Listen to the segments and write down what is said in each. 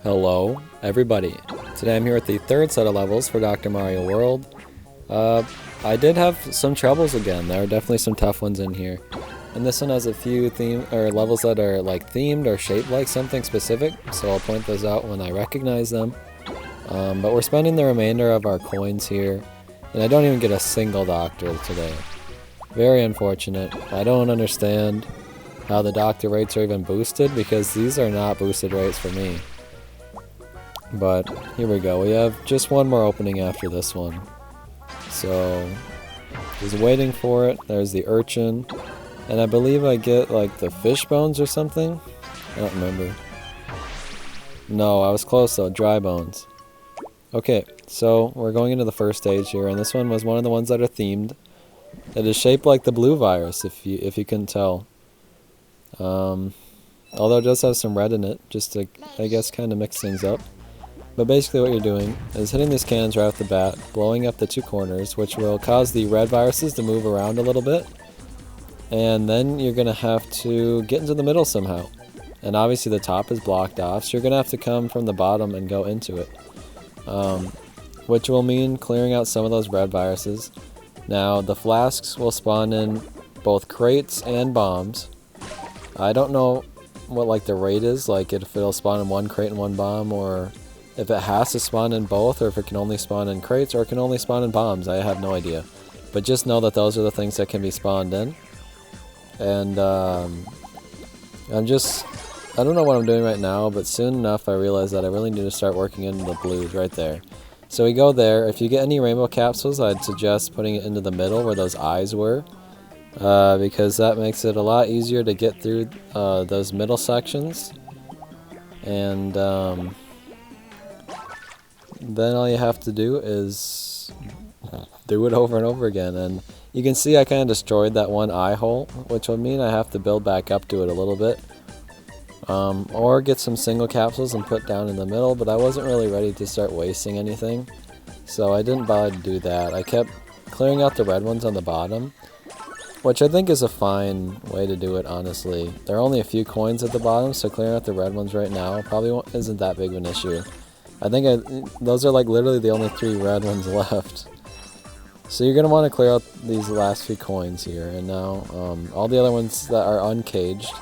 Hello, everybody. Today I'm here with the third set of levels for Dr. Mario World. I did have some troubles again. There are definitely some tough ones in here. And this one has a few levels that are like themed or shaped like something specific, so I'll point those out when I recognize them. But we're spending the remainder of our coins here, and I don't even get a single doctor today. Very unfortunate. I don't understand how the doctor rates are even boosted, because these are not boosted rates for me. But here we go. We have just one more opening after this one. So, just waiting for it. There's the urchin. And I believe I get like the fish bones or something. I don't remember. No, I was close though. Dry bones. Okay, so we're going into the first stage here, and this one was one of the ones that are themed. It is shaped like the blue virus, if you couldn't tell. Although it does have some red in it, just to, I guess, kind of mix things up. But basically what you're doing is hitting these cannons right off the bat, blowing up the two corners, which will cause the red viruses to move around a little bit. And then you're going to have to get into the middle somehow. And obviously the top is blocked off, so you're going to have to come from the bottom and go into it. Which will mean clearing out some of those red viruses. Now, the flasks will spawn in both crates and bombs. I don't know what like the rate is, like if it'll spawn in one crate and one bomb, or if it has to spawn in both, or if it can only spawn in crates, or it can only spawn in bombs. I have no idea. But just know that those are the things that can be spawned in. And I don't know what I'm doing right now, but soon enough I realize that I really need to start working into the blues right there. So we go there. If you get any rainbow capsules, I'd suggest putting it into the middle where those eyes were. Because that makes it a lot easier to get through those middle sections. And then all you have to do is do it over and over again. And you can see I kind of destroyed that one eye hole, which will mean I have to build back up to it a little bit. Or get some single capsules and put down in the middle, but I wasn't really ready to start wasting anything, so I didn't bother to do that. I kept clearing out the red ones on the bottom, which I think is a fine way to do it, honestly. There are only a few coins at the bottom, so clearing out the red ones right now probably isn't that big of an issue. I think those are like literally the only 3 red ones left. So you're going to want to clear out these last few coins here, and now all the other ones that are uncaged.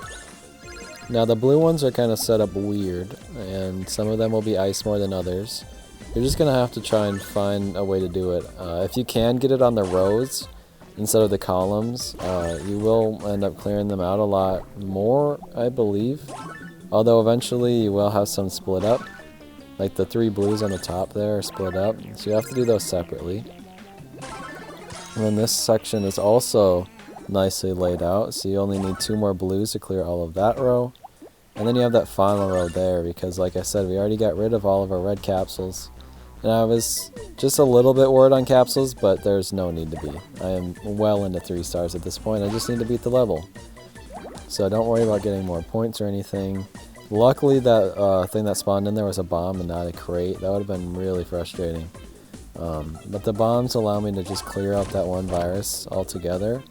Now the blue ones are kind of set up weird, and some of them will be ice more than others. You're just going to have to try and find a way to do it. If you can get it on the rows instead of the columns, you will end up clearing them out a lot more, I believe. Although eventually you will have some split up. Like the 3 blues on the top there are split up, so you have to do those separately. And then this section is also nicely laid out, so you only need 2 more blues to clear all of that row. And then you have that final row there, because like I said, we already got rid of all of our red capsules. And I was just a little bit worried on capsules, but there's no need to be. I am well into 3 stars at this point. I just need to beat the level. So don't worry about getting more points or anything. Luckily that thing that spawned in there was a bomb and not a crate. That would have been really frustrating. But the bombs allow me to just clear out that one virus altogether.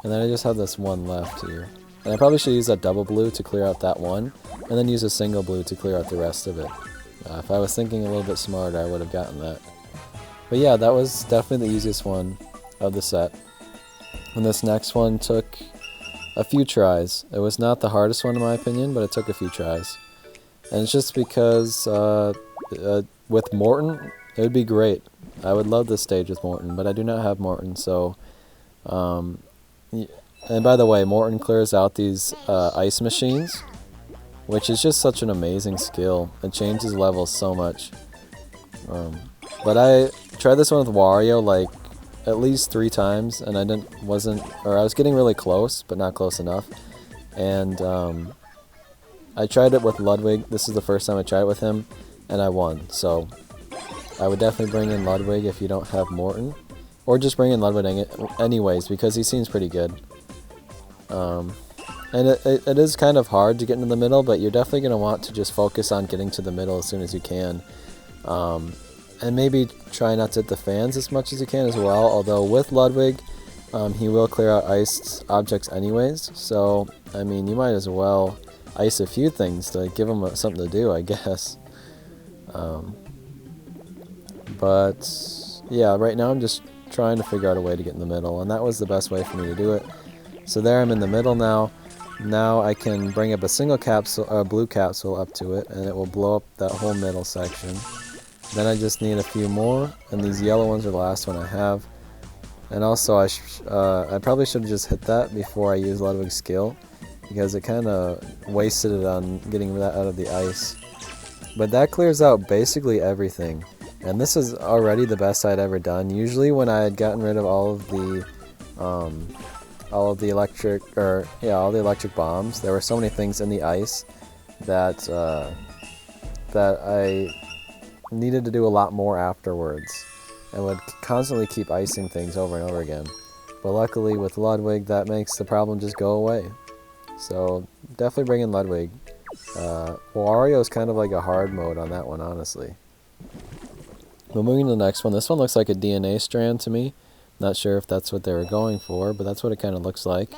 And then I just have this one left here. And I probably should use that double blue to clear out that one, and then use a single blue to clear out the rest of it. If I was thinking a little bit smarter, I would have gotten that. But yeah, that was definitely the easiest one of the set. And this next one took a few tries. It was not the hardest one in my opinion, but it took a few tries. And it's just because with Morton, it would be great. I would love this stage with Morton, but I do not have Morton, so... And by the way, Morton clears out these ice machines, which is just such an amazing skill. It changes levels so much. But I tried this one with Wario like at least 3 times, and I was getting really close, but not close enough. And I tried it with Ludwig. This is the first time I tried it with him, and I won. So I would definitely bring in Ludwig if you don't have Morton. Or just bring in Ludwig anyways, because he seems pretty good. And it is kind of hard to get into the middle, but you're definitely going to want to just focus on getting to the middle as soon as you can. And maybe try not to hit the fans as much as you can as well, although with Ludwig, he will clear out iced objects anyways, so I mean, you might as well ice a few things to give them something to do, I guess. But yeah, right now I'm just trying to figure out a way to get in the middle, and that was the best way for me to do it. So there, I'm in the middle now. Now I can bring up a single capsule, a blue capsule up to it, and it will blow up that whole middle section. Then I just need a few more, and these yellow ones are the last one I have. And also I probably should have just hit that before I used Ludwig's skill, because it kind of wasted it on getting that out of the ice. But that clears out basically everything. And this is already the best I'd ever done. Usually when I had gotten rid of all of the electric bombs, there were so many things in the ice that that I needed to do a lot more afterwards, and would constantly keep icing things over and over again. But luckily with Ludwig, that makes the problem just go away. So definitely bring in Ludwig. Wario is kind of like a hard mode on that one, honestly. But moving to the next one, this one looks like a DNA strand to me. Not sure if that's what they were going for, but that's what it kind of looks like.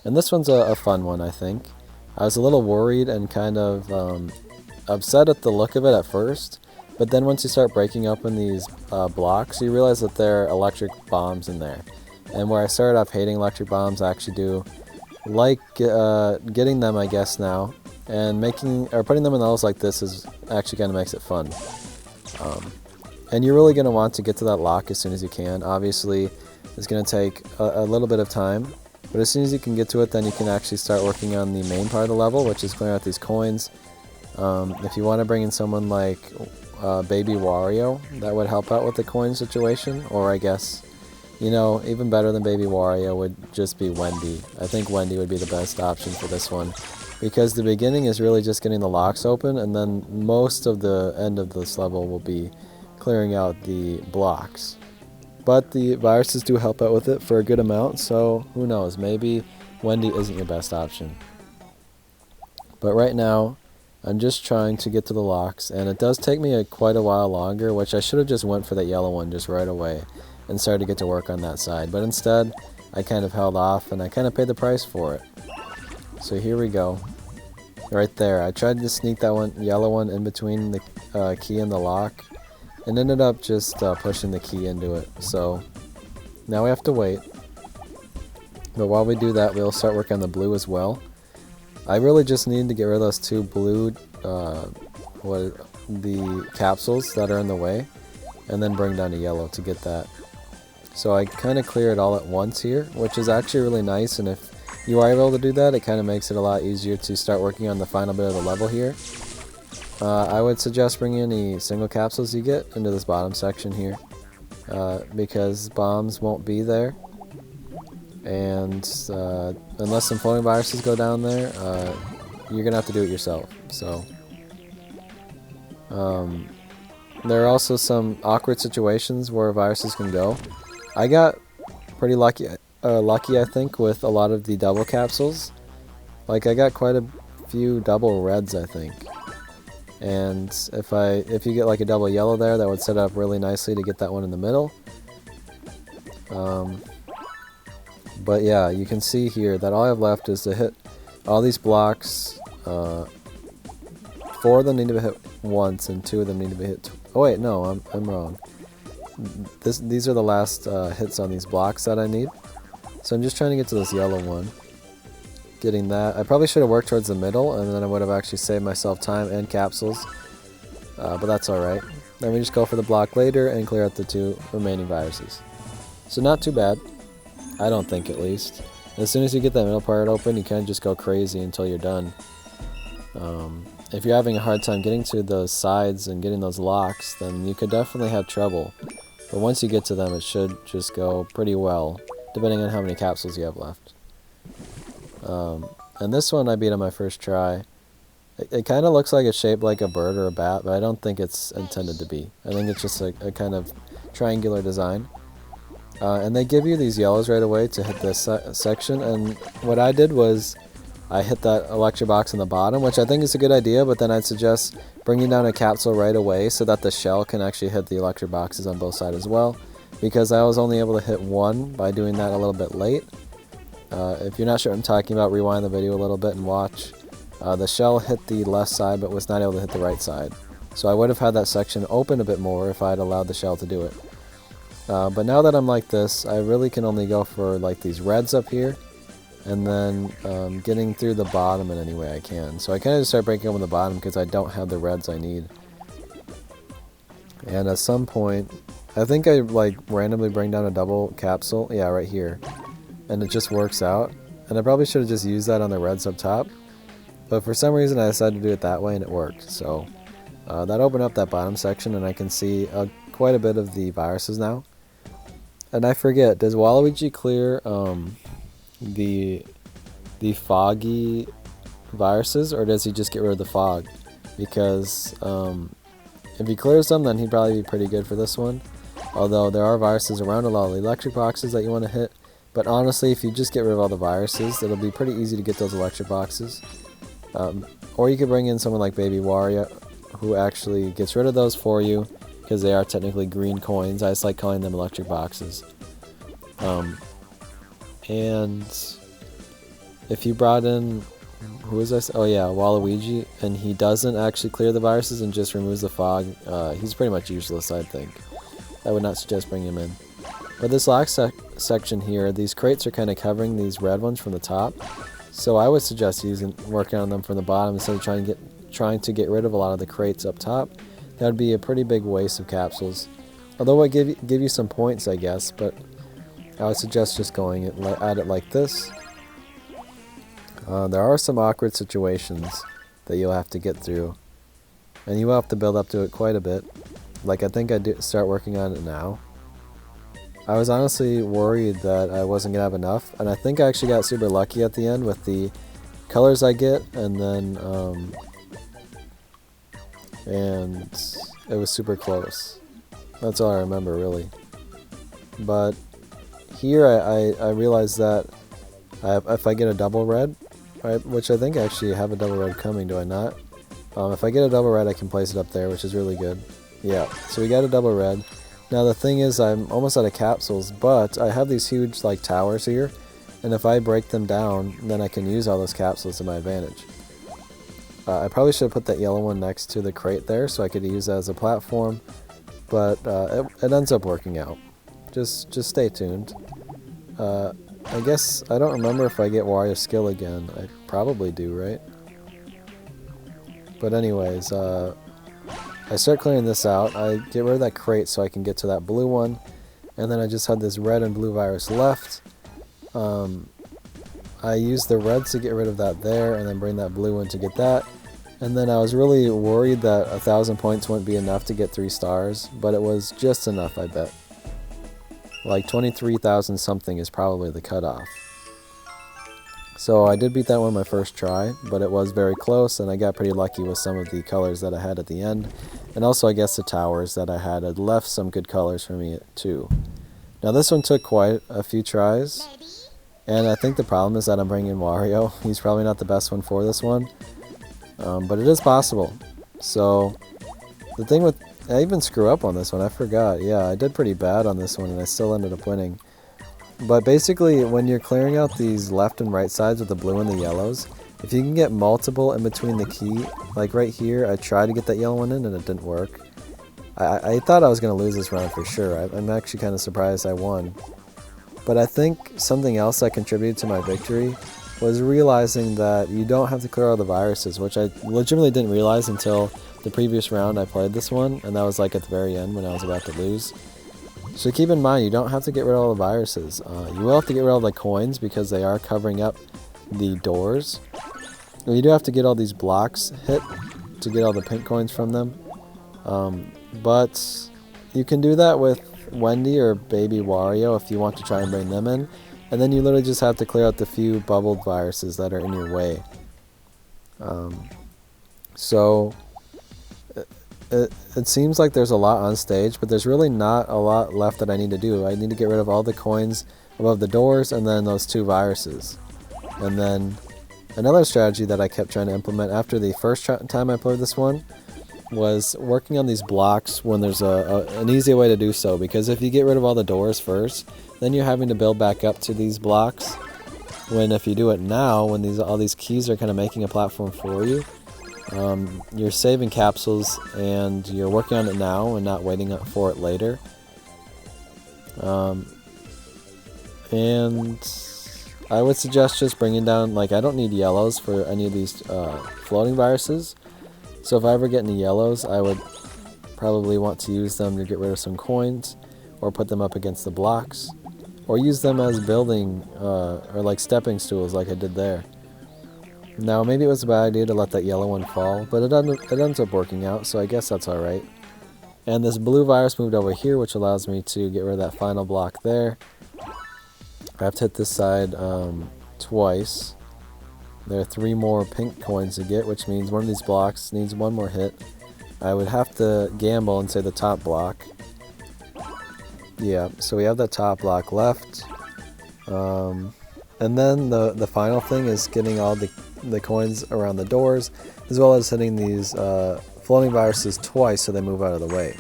And this one's a fun one, I think. I was a little worried and kind of upset at the look of it at first, but then once you start breaking open these blocks, you realize that there are electric bombs in there. And where I started off hating electric bombs, I actually do like getting them, I guess, now. And putting them in levels like this is actually kind of makes it fun. And you're really going to want to get to that lock as soon as you can. Obviously, it's going to take a little bit of time, but as soon as you can get to it, then you can actually start working on the main part of the level, which is clearing out these coins. If you want to bring in someone like Baby Wario, that would help out with the coin situation, or I guess, you know, even better than Baby Wario would just be Wendy. I think Wendy would be the best option for this one, because the beginning is really just getting the locks open, and then most of the end of this level will be clearing out the blocks. But the viruses do help out with it for a good amount, so who knows, maybe Wendy isn't your best option. But right now, I'm just trying to get to the locks, and it does take me quite a while longer, which I should have just went for that yellow one just right away and started to get to work on that side. But instead, I kind of held off, and I kind of paid the price for it. So here we go. Right there, I tried to sneak that yellow one in between the key and the lock, and ended up just pushing the key into it. So now we have to wait. But while we do that, we'll start working on the blue as well. I really just need to get rid of those two blue, the capsules that are in the way, and then bring down a yellow to get that. So I kind of clear it all at once here, which is actually really nice, and if you are able to do that, it kind of makes it a lot easier to start working on the final bit of the level here. I would suggest bringing any single capsules you get into this bottom section here, because bombs won't be there, and unless some floating viruses go down there, you're gonna have to do it yourself. So there are also some awkward situations where viruses can go. I got pretty lucky, I think, with a lot of the double capsules. Like, I got quite a few double reds, I think. And if you get like a double yellow there, that would set up really nicely to get that one in the middle. But yeah, you can see here that all I have left is to hit all these blocks. 4 of them need to be hit once, and 2 of them need to be hit. Oh wait, no, I'm wrong. These are the last hits on these blocks that I need. So I'm just trying to get to this yellow one. Getting that. I probably should have worked towards the middle, and then I would have actually saved myself time and capsules. But that's alright. Then we just go for the block later and clear out the 2 remaining viruses. So not too bad. I don't think, at least. As soon as you get that middle part open, you kind of just go crazy until you're done. If you're having a hard time getting to those sides and getting those locks, then you could definitely have trouble. But once you get to them, it should just go pretty well, depending on how many capsules you have left. And this one I beat on my first try. It kind of looks like it's shaped like a bird or a bat, but I don't think it's intended to be. I think it's just a kind of triangular design. And they give you these yellows right away to hit this section, and what I did was I hit that electric box in the bottom, which I think is a good idea, but then I'd suggest bringing down a capsule right away so that the shell can actually hit the electric boxes on both sides as well, because I was only able to hit one by doing that a little bit late. If you're not sure what I'm talking about, rewind the video a little bit and watch. The shell hit the left side but was not able to hit the right side. So I would have had that section open a bit more if I had allowed the shell to do it. But now that I'm like this, I really can only go for like these reds up here, and then getting through the bottom in any way I can. So I kind of just start breaking open the bottom because I don't have the reds I need. And at some point, I think I like randomly bring down a double capsule, yeah, right here, and it just works out. And I probably should have just used that on the reds up top, but for some reason I decided to do it that way and it worked. So that opened up that bottom section, and I can see quite a bit of the viruses now. And I forget, does Waluigi clear the foggy viruses, or does he just get rid of the fog? Because if he clears them, then he'd probably be pretty good for this one. Although there are viruses around a lot of the electric boxes that you want to hit. But honestly, if you just get rid of all the viruses, it'll be pretty easy to get those electric boxes. Or you could bring in someone like Baby Wario, who actually gets rid of those for you, because they are technically green coins. I just like calling them electric boxes. And if you brought in, who was I? Oh yeah, Waluigi, and he doesn't actually clear the viruses and just removes the fog, he's pretty much useless, I think. I would not suggest bringing him in. But this last section here, these crates are kind of covering these red ones from the top, so I would suggest working on them from the bottom instead of trying to get rid of a lot of the crates up top. That would be a pretty big waste of capsules. Although it give you some points, I guess, but I would suggest just going at it like this. There are some awkward situations that you'll have to get through, and you will have to build up to it quite a bit. Like, I think I start working on it now. I was honestly worried that I wasn't going to have enough, and I think I actually got super lucky at the end with the colors I get, and then and it was super close. That's all I remember, really. But here I realized that if I get a double red, right, which I think I actually have a double red coming, do I not? If I get a double red, I can place it up there, which is really good. Yeah, so we got a double red. Now the thing is, I'm almost out of capsules, but I have these huge like towers here, and if I break them down, then I can use all those capsules to my advantage. I probably should have put that yellow one next to the crate there so I could use that as a platform, but it ends up working out. Just stay tuned. I guess I don't remember if I get Wario skill again. I probably do, right? But anyways, I start clearing this out. I get rid of that crate so I can get to that blue one, and then I just had this red and blue virus left. I used the red to get rid of that there, and then bring that blue in to get that. And then I was really worried that 1,000 points wouldn't be enough to get 3 stars, but it was just enough, I bet. Like 23,000 something is probably the cutoff. So I did beat that one my first try, but it was very close, and I got pretty lucky with some of the colors that I had at the end. And also I guess the towers that I had left some good colors for me too. Now this one took quite a few tries, and I think the problem is that I'm bringing in Wario. He's probably not the best one for this one, but it is possible. So the thing with, I even screw up on this one, I forgot. Yeah, I did pretty bad on this one, and I still ended up winning. But basically, when you're clearing out these left and right sides with the blue and the yellows, if you can get multiple in between the key, like right here, I tried to get that yellow one in and it didn't work. I thought I was going to lose this round for sure. I'm actually kind of surprised I won. But I think something else that contributed to my victory was realizing that you don't have to clear all the viruses, which I legitimately didn't realize until the previous round I played this one, and that was like at the very end when I was about to lose. So keep in mind, you don't have to get rid of all the viruses. You will have to get rid of the coins because they are covering up the doors. And you do have to get all these blocks hit to get all the pink coins from them. But you can do that with Wendy or Baby Wario if you want to try and bring them in. And then you literally just have to clear out the few bubbled viruses that are in your way. It seems like there's a lot on stage, but there's really not a lot left that I need to do. I need to get rid of all the coins above the doors and then those 2 viruses. And then another strategy that I kept trying to implement after the first time I played this one was working on these blocks when there's an easy way to do so. Because if you get rid of all the doors first, then you're having to build back up to these blocks. when if you do it now, when all these keys are kind of making a platform for you, you're saving capsules and you're working on it now and not waiting for it later. And I would suggest just bringing down, like, I don't need yellows for any of these floating viruses. So if I ever get any yellows, I would probably want to use them to get rid of some coins, or put them up against the blocks, or use them as building or like stepping stools like I did there. Now maybe it was a bad idea to let that yellow one fall, but it ends up working out, so I guess that's alright. And this blue virus moved over here, which allows me to get rid of that final block there. I have to hit this side twice. There are 3 more pink coins to get, which means one of these blocks needs 1 more hit. I would have to gamble and say the top block. Yeah, so we have that top block left. And then the final thing is getting all the coins around the doors, as well as hitting these floating viruses twice so they move out of the way.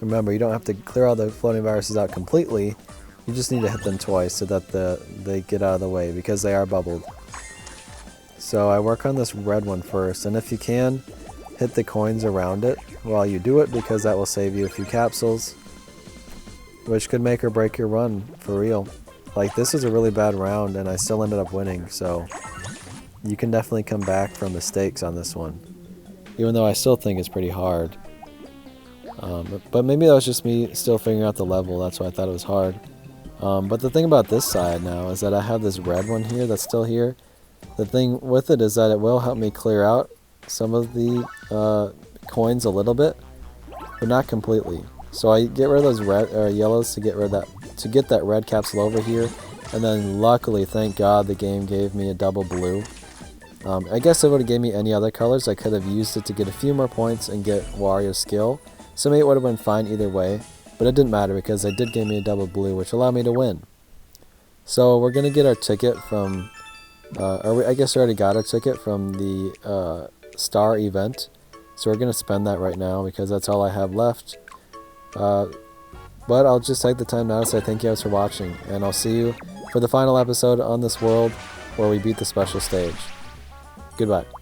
Remember, you don't have to clear all the floating viruses out completely. You just need to hit them twice so that they get out of the way, because they are bubbled. So I work on this red one first, and if you can, hit the coins around it while you do it, because that will save you a few capsules, which could make or break your run for real. Like, this is a really bad round and I still ended up winning, so you can definitely come back from mistakes on this one, even though I still think it's pretty hard. But maybe that was just me still figuring out the level, that's why I thought it was hard. But the thing about this side now is that I have this red one here that's still here. The thing with it is that it will help me clear out some of the coins a little bit, but not completely. So I get rid of those red yellows to get that red capsule over here, and then luckily, thank God, the game gave me a double blue. I guess if it would have gave me any other colors, I could have used it to get a few more points and get Wario's skill. So maybe it would have been fine either way, but it didn't matter because they did give me a double blue, which allowed me to win. So we're gonna get our ticket from, I guess we already got our ticket from the star event. So we're gonna spend that right now because that's all I have left. But I'll just take the time now to say thank you guys for watching, and I'll see you for the final episode on this world where we beat the special stage. Goodbye.